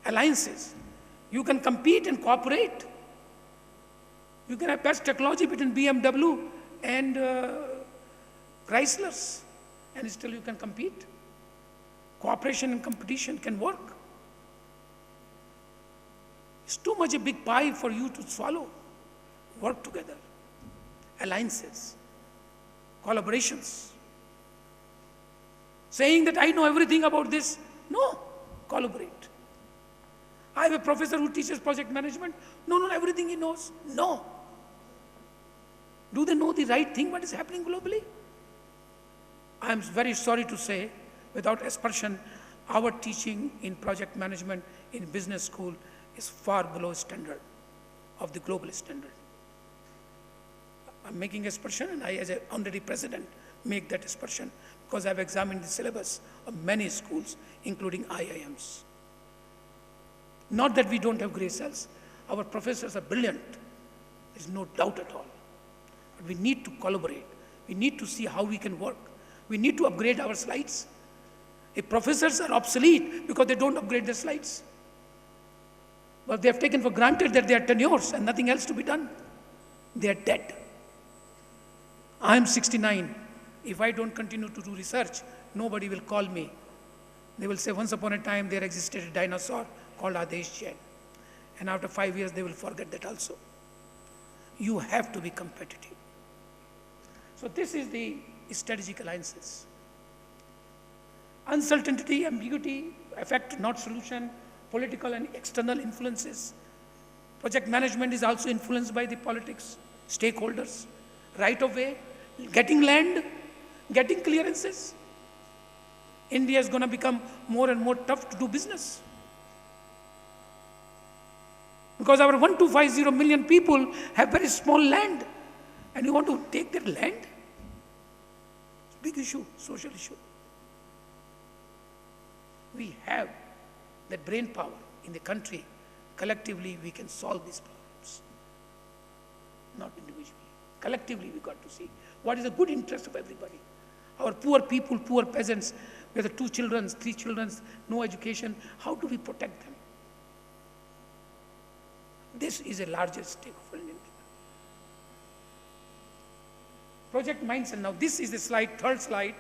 alliances. You can compete and cooperate. You can have best technology between BMW and Chryslers, and still you can compete. Cooperation and competition can work. It's too much a big pie for you to swallow. Work together. Alliances. Collaborations. Saying that I know everything about this. No. Collaborate. I have a professor who teaches project management. No, not everything he knows. No. Do they know the right thing, what is happening globally? I am very sorry to say, without aspersion, our teaching in project management in business school is far below standard of the global standard. I'm making aspersion, and I, as an honorary president, make that aspersion because I've examined the syllabus of many schools, including IIMs. Not that we don't have gray cells. Our professors are brilliant. There's no doubt at all. But we need to collaborate. We need to see how we can work. We need to upgrade our slides. If professors are obsolete because they don't upgrade their slides, but they have taken for granted that they are tenures and nothing else to be done, they are dead. I am 69. If I don't continue to do research, nobody will call me. They will say, once upon a time, there existed a dinosaur called Adesh Jain. And after 5 years, they will forget that also. You have to be competitive. So this is the strategic alliances. Uncertainty, ambiguity, effect, not solution, political and external influences. Project management is also influenced by the politics, stakeholders, right of way, getting land, getting clearances. India is going to become more and more tough to do business. Because our 1,250 million people have very small land, and you want to take their land? It's a big issue, social issue. We have that brain power in the country. Collectively, we can solve these problems, not individually. Collectively, we got to see what is the good interest of everybody. Our poor people, poor peasants, we have 2 children, 3 children, no education. How do we protect them? This is a larger stake of Indian people. Project mindset. Now, this is the slide, third slide.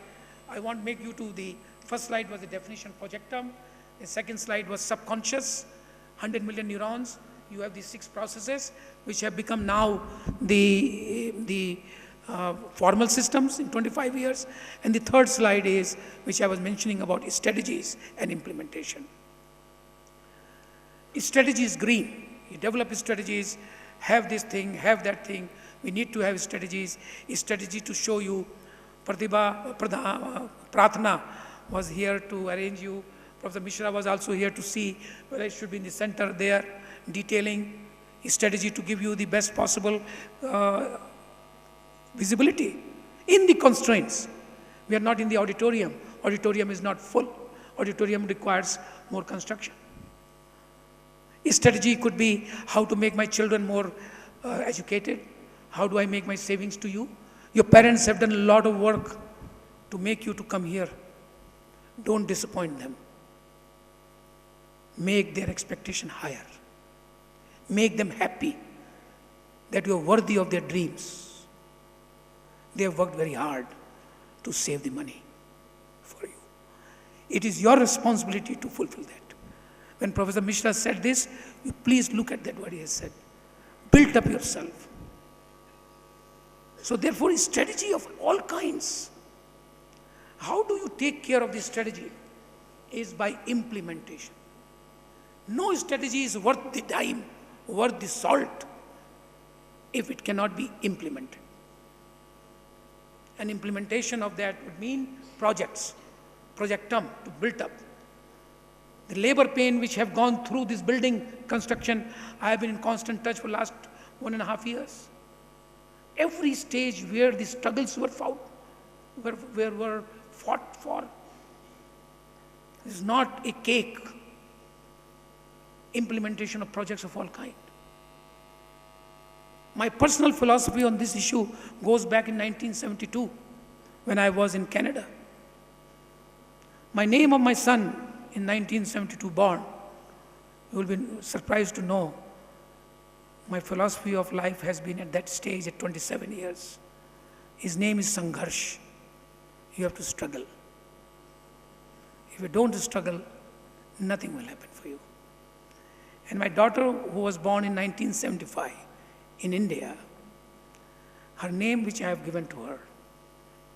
I want to make you to the first slide was the definition projectum. The second slide was subconscious, 100 million neurons. You have these 6 processes, which have become now the formal systems in 25 years. And the third slide is, which I was mentioning about strategies and implementation. Strategy is green. You develop strategies, have this thing, have that thing. We need to have strategies. A strategy to show you. Prathna was here to arrange you. Professor Mishra was also here to see whether it should be in the center there, detailing a strategy to give you the best possible visibility in the constraints. We are not in the auditorium. Auditorium is not full. Auditorium requires more construction. A strategy could be how to make my children more educated. How do I make my savings to you? Your parents have done a lot of work to make you to come here. Don't disappoint them. Make their expectation higher. Make them happy that you are worthy of their dreams. They have worked very hard to save the money for you. It is your responsibility to fulfill that. When Professor Mishra said this, you please look at that what he has said. Build up yourself. So therefore, a strategy of all kinds. How do you take care of this strategy? Is by implementation. No strategy is worth the dime, worth the salt, if it cannot be implemented. And implementation of that would mean projects, projectum to build up. The labor pain which have gone through this building construction, I have been in constant touch for the last 1.5 years. Every stage where the struggles were fought, were fought for, is not a cake. Implementation of projects of all kinds. My personal philosophy on this issue goes back in 1972 when I was in Canada. My name of my son in 1972 born You will be surprised to know my philosophy of life has been at that stage at 27 years. His name is Sangharsh. You have to struggle. If you don't struggle, nothing will happen for you. And my daughter, who was born in 1975 in India, her name which I have given to her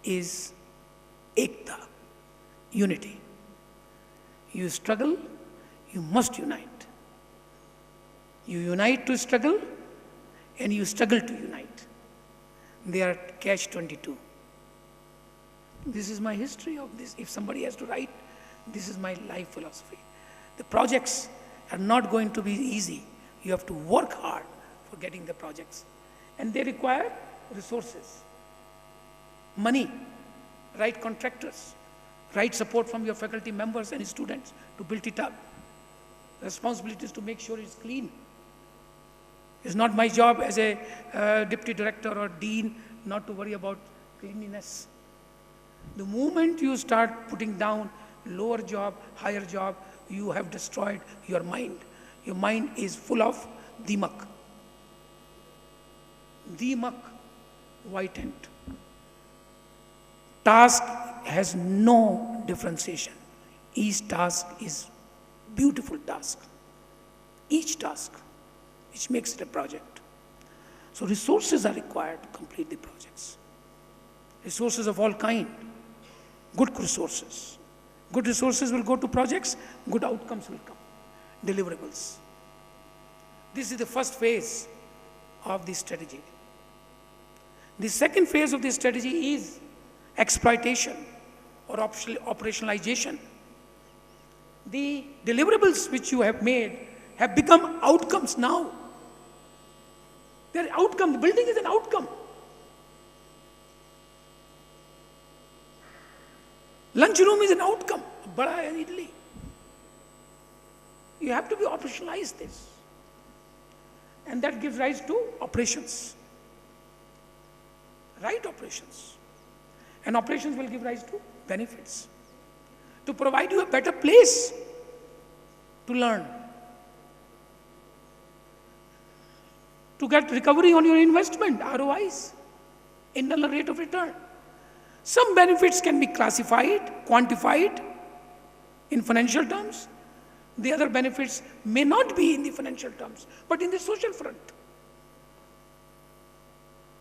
is Ekta, unity. You struggle, you must unite. You unite to struggle, and you struggle to unite. They are catch-22. This is my history of this. If somebody has to write, this is my life philosophy. The projects are not going to be easy. You have to work hard for getting the projects. And they require resources, money, right contractors, right support from your faculty members and students to build it up. The responsibility is to make sure it's clean. It's not my job as a deputy director or dean not to worry about cleanliness. The moment you start putting down lower job, higher job, you have destroyed your mind. Your mind is full of dimak. Dimak, white ant. Task has no differentiation. Each task is beautiful task. Each task, which makes it a project. So resources are required to complete the projects. Resources of all kind. Good resources. Good resources will go to projects, good outcomes will come. Deliverables. This is the first phase of the strategy. The second phase of the strategy is exploitation or operationalization. The deliverables which you have made have become outcomes now. They're outcome. The building is an outcome. Lunchroom is an outcome. Bada and idli. You have to be operationalize this. And that gives rise to operations. Right operations. And operations will give rise to benefits. To provide you a better place to learn. To get recovery on your investment, ROIs, internal rate of return. Some benefits can be classified, quantified in financial terms. The other benefits may not be in the financial terms, but in the social front.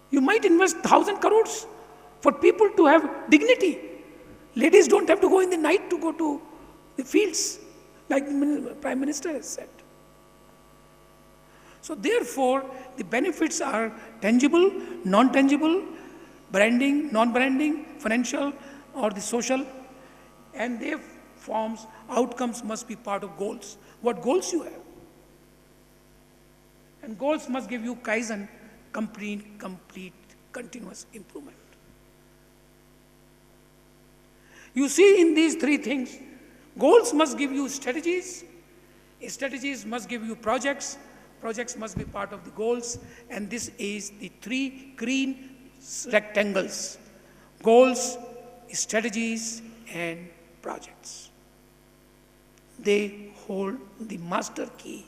You might invest 1,000 crores for people to have dignity. Ladies don't have to go in the night to go to the fields, like the Prime Minister has said. So therefore, the benefits are tangible, non-tangible, branding, non-branding, financial, or the social, and their forms, outcomes must be part of goals. What goals you have? And goals must give you Kaizen, complete, continuous improvement. You see in these three things, goals must give you strategies must give you projects must be part of the goals, and this is the three green rectangles: goals, strategies, and projects. They hold the master key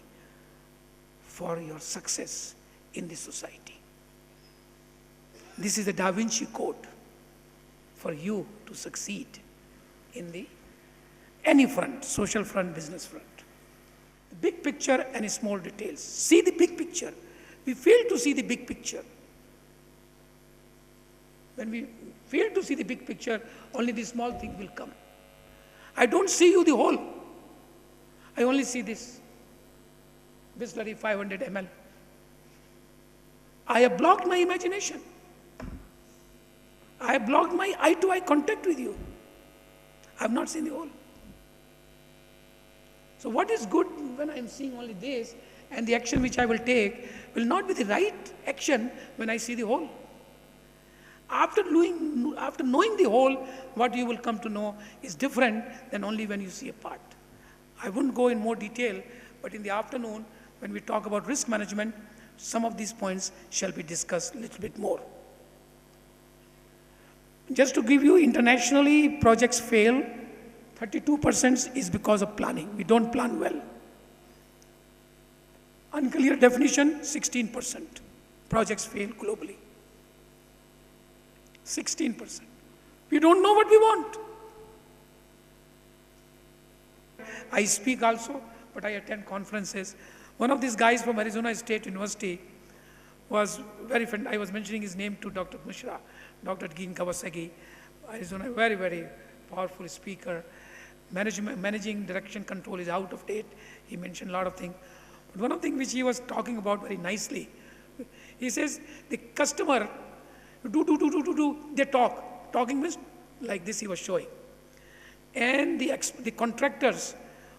for your success in the society. This is the Da Vinci Code for you to succeed in any front, social front, business front. The big picture and small details. See the big picture. We fail to see the big picture. When we fail to see the big picture, only the small thing will come. I don't see you the whole. I only see this Bisleri 500 ml. I have blocked my imagination. I have blocked my eye-to-eye contact with you. I have not seen the whole. So what is good when I am seeing only this, and the action which I will take will not be the right action when I see the whole. After knowing the whole, what you will come to know is different than only when you see a part. I wouldn't go in more detail, but in the afternoon, when we talk about risk management, some of these points shall be discussed a little bit more. Just to give you, internationally, projects fail. 32% is because of planning. We don't plan well. Unclear definition, 16%. Projects fail globally. 16%. We don't know what we want. I speak also, but I attend conferences. One of these guys from Arizona State University was very friend. I was mentioning his name to Dr. Mishra, Dr. Gene Kawasaki, Arizona, very, very powerful speaker. Managing direction control is out of date. He mentioned a lot of things. But one of the things which he was talking about very nicely, he says the customer, they talk. Talking means like this he was showing. And the contractors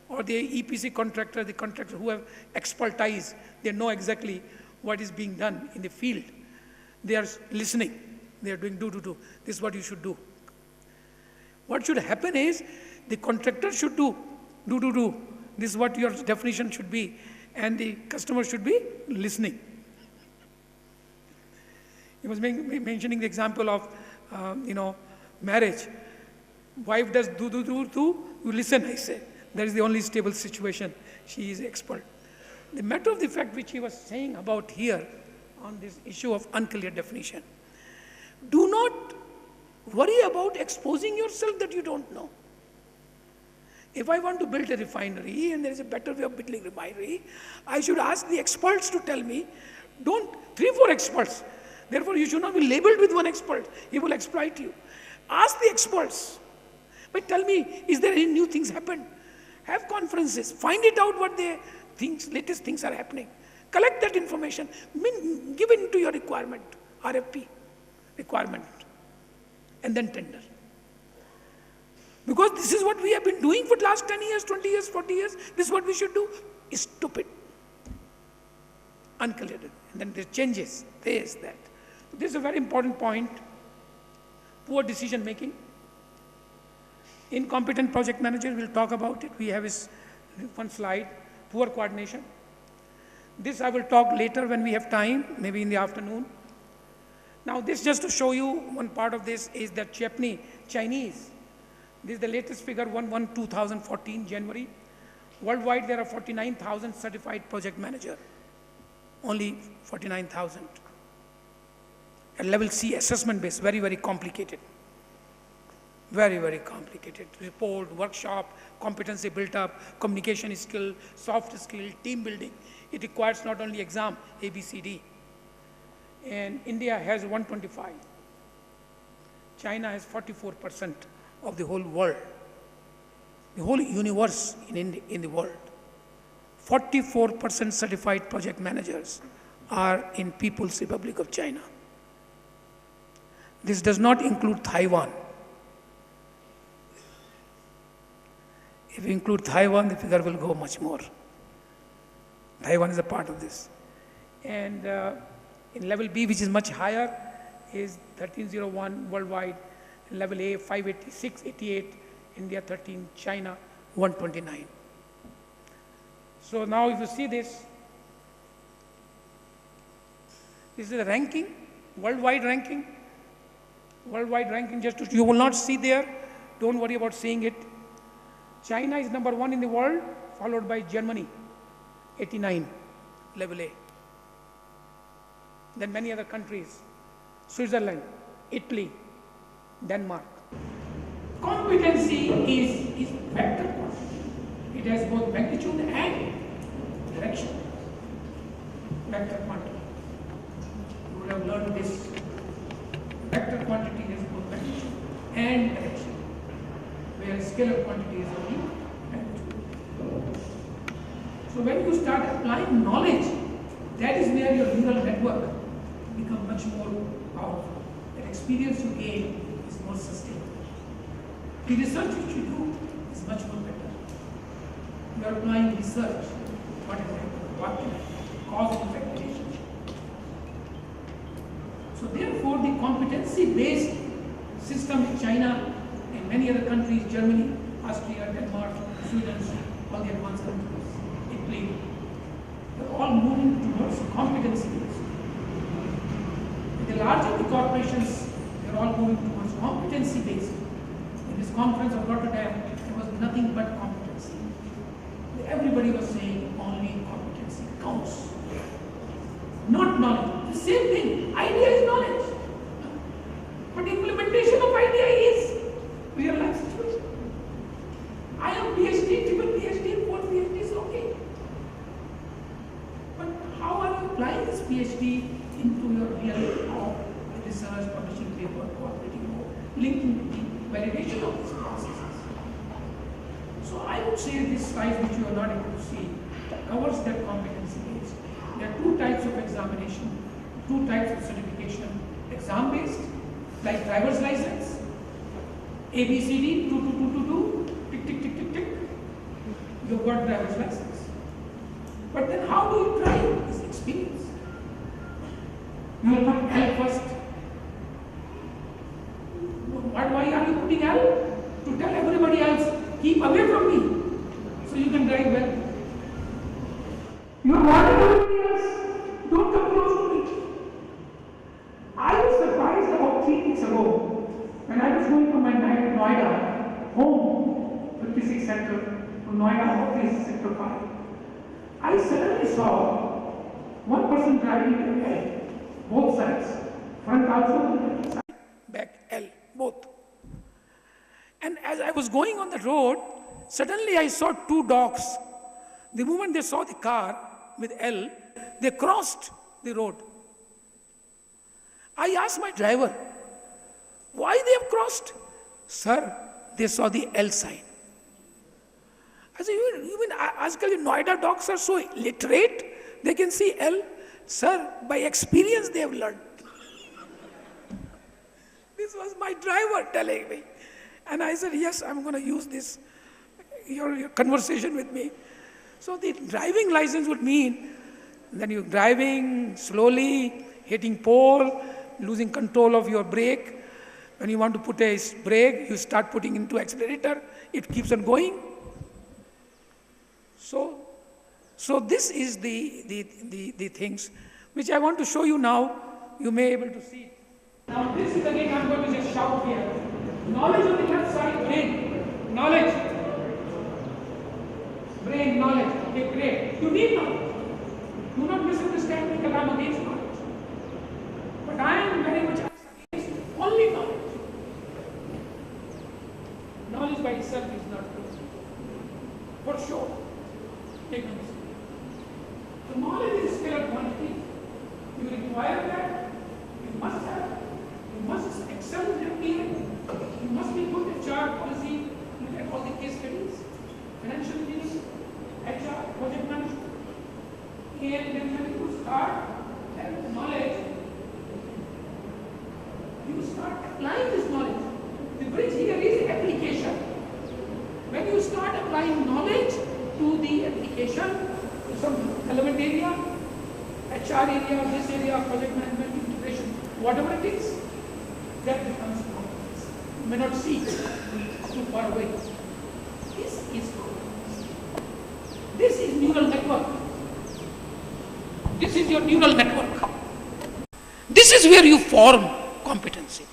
or the EPC contractor, the contractor who have expertise, they know exactly what is being done in the field. They are listening. They are doing This is what you should do. What should happen is the contractor should do. This is what your definition should be. And the customer should be listening. He was mentioning the example of, marriage. Wife does you listen, I say. That is the only stable situation. She is expert. The matter of the fact which he was saying about here on this issue of unclear definition. Do not worry about exposing yourself that you don't know. If I want to build a refinery and there is a better way of building a refinery, I should ask the experts to tell me, don't 3-4 experts. Therefore, you should not be labeled with one expert. He will exploit you. Ask the experts. But tell me, is there any new things happen? Have conferences. Find it out what the latest things are happening. Collect that information. Give it into your requirement, RFP requirement, and then tender. Because this is what we have been doing for the last 10 years, 20 years, 40 years. This is what we should do. It's stupid. Unclear. And then there changes. There is that. This is a very important point. Poor decision making. Incompetent project manager, we'll talk about it. We have one slide. Poor coordination. This I will talk later when we have time, maybe in the afternoon. Now this just to show you one part of this is that Chinese. This is the latest figure, 1/1/2014, January. Worldwide, there are 49,000 certified project manager. Only 49,000. At level C, assessment based, very, very complicated. Very, very complicated. Report, workshop, competency built up, communication skill, soft skill, team building. It requires not only exam, A, B, C, D. And India has 125. China has 44% of the whole world. The whole universe in the world. 44% certified project managers are in People's Republic of China. This does not include Taiwan. If you include Taiwan, the figure will go much more. Taiwan is a part of this. And in level B, which is much higher, is 1301 worldwide. In level A, 586, 88, India 13, China 129. So now if you see this is the ranking, worldwide ranking. Worldwide ranking, you will not see there. Don't worry about seeing it. China is number 1 in the world, followed by Germany, 89, level A. Then many other countries, Switzerland, Italy, Denmark. Competency is vector quantity. It has both magnitude and direction. Vector quantity. You would have learned this. Vector quantity has both magnitude and direction, where scalar quantity is only magnitude. So when you start applying knowledge, that is where your neural network becomes much more powerful. That experience you gain is more sustainable. The research which you do is much more better. You are applying research. What is happening? What can cause and effect relationship. So therefore, the competency-based system in China and many other countries, Germany, Austria, Denmark, Sweden, all the advanced countries, Italy, they're all moving towards competency-based. The larger the corporations, they're all moving towards competency-based. In this conference of Rotterdam, there was nothing but competency. Everybody was saying only competency counts. same thing. Idea is knowledge. But implementation of idea is real life situation. I am PhD, triple PhD, 4 PhD is okay. But how are you applying this PhD into your real of research, publishing paper, cooperating more, linking the validation of these processes? So I would say this slide, which you are not able to see, covers that competency base. There are two types of examination, two types of certification. Exam based, like driver's license, ABCD, 22222, tick, tick, tick, tick, tick. You've got driver's license. But then how do you drive? Is experience. You will put L first. Why are you putting L? To tell everybody else, keep away from me, so you can drive well. You are warning everybody else, don't come close to me. I was surprised about 3 weeks ago when I was going from my Noida home, 56 sector, to Noida office, sector 5. I suddenly saw one person driving L, both sides, front also, back L, both. And as I was going on the road, suddenly I saw 2 dogs. The moment they saw the car with L, they crossed the road. I asked my driver, why they have crossed? Sir, they saw the L sign. I said, you mean Azkal Noida dogs are so literate, they can see L? Sir, by experience they have learned. This was my driver telling me. And I said, yes, I'm going to use this, your conversation with me. So the driving license would mean that you're driving slowly, hitting pole, losing control of your brake. When you want to put a brake, you start putting into accelerator, it keeps on going. So this is the things which I want to show you now. You may be able to see. Now this is again, I'm going to just shout here. Knowledge on the left side, brain. Knowledge. Brain, knowledge. Okay, great. You need knowledge. Do not misunderstand me because I am against knowledge. But I am very much against only knowledge. Knowledge by itself is not good. For sure. Take notice. So knowledge is still a quantity. You require that. You must have. You must excel in that field. You must be good at HR, policy, look at all the case studies, financial engineering, HR, project management. And then when you start that knowledge, you start applying this knowledge. The bridge here is application. When you start applying knowledge to the application, to some relevant area, HR area, this area, project management, integration, whatever it is, that becomes complex. You may not see it too far away. This is complex. This is neural network. This is your neural network. This is where you form competency.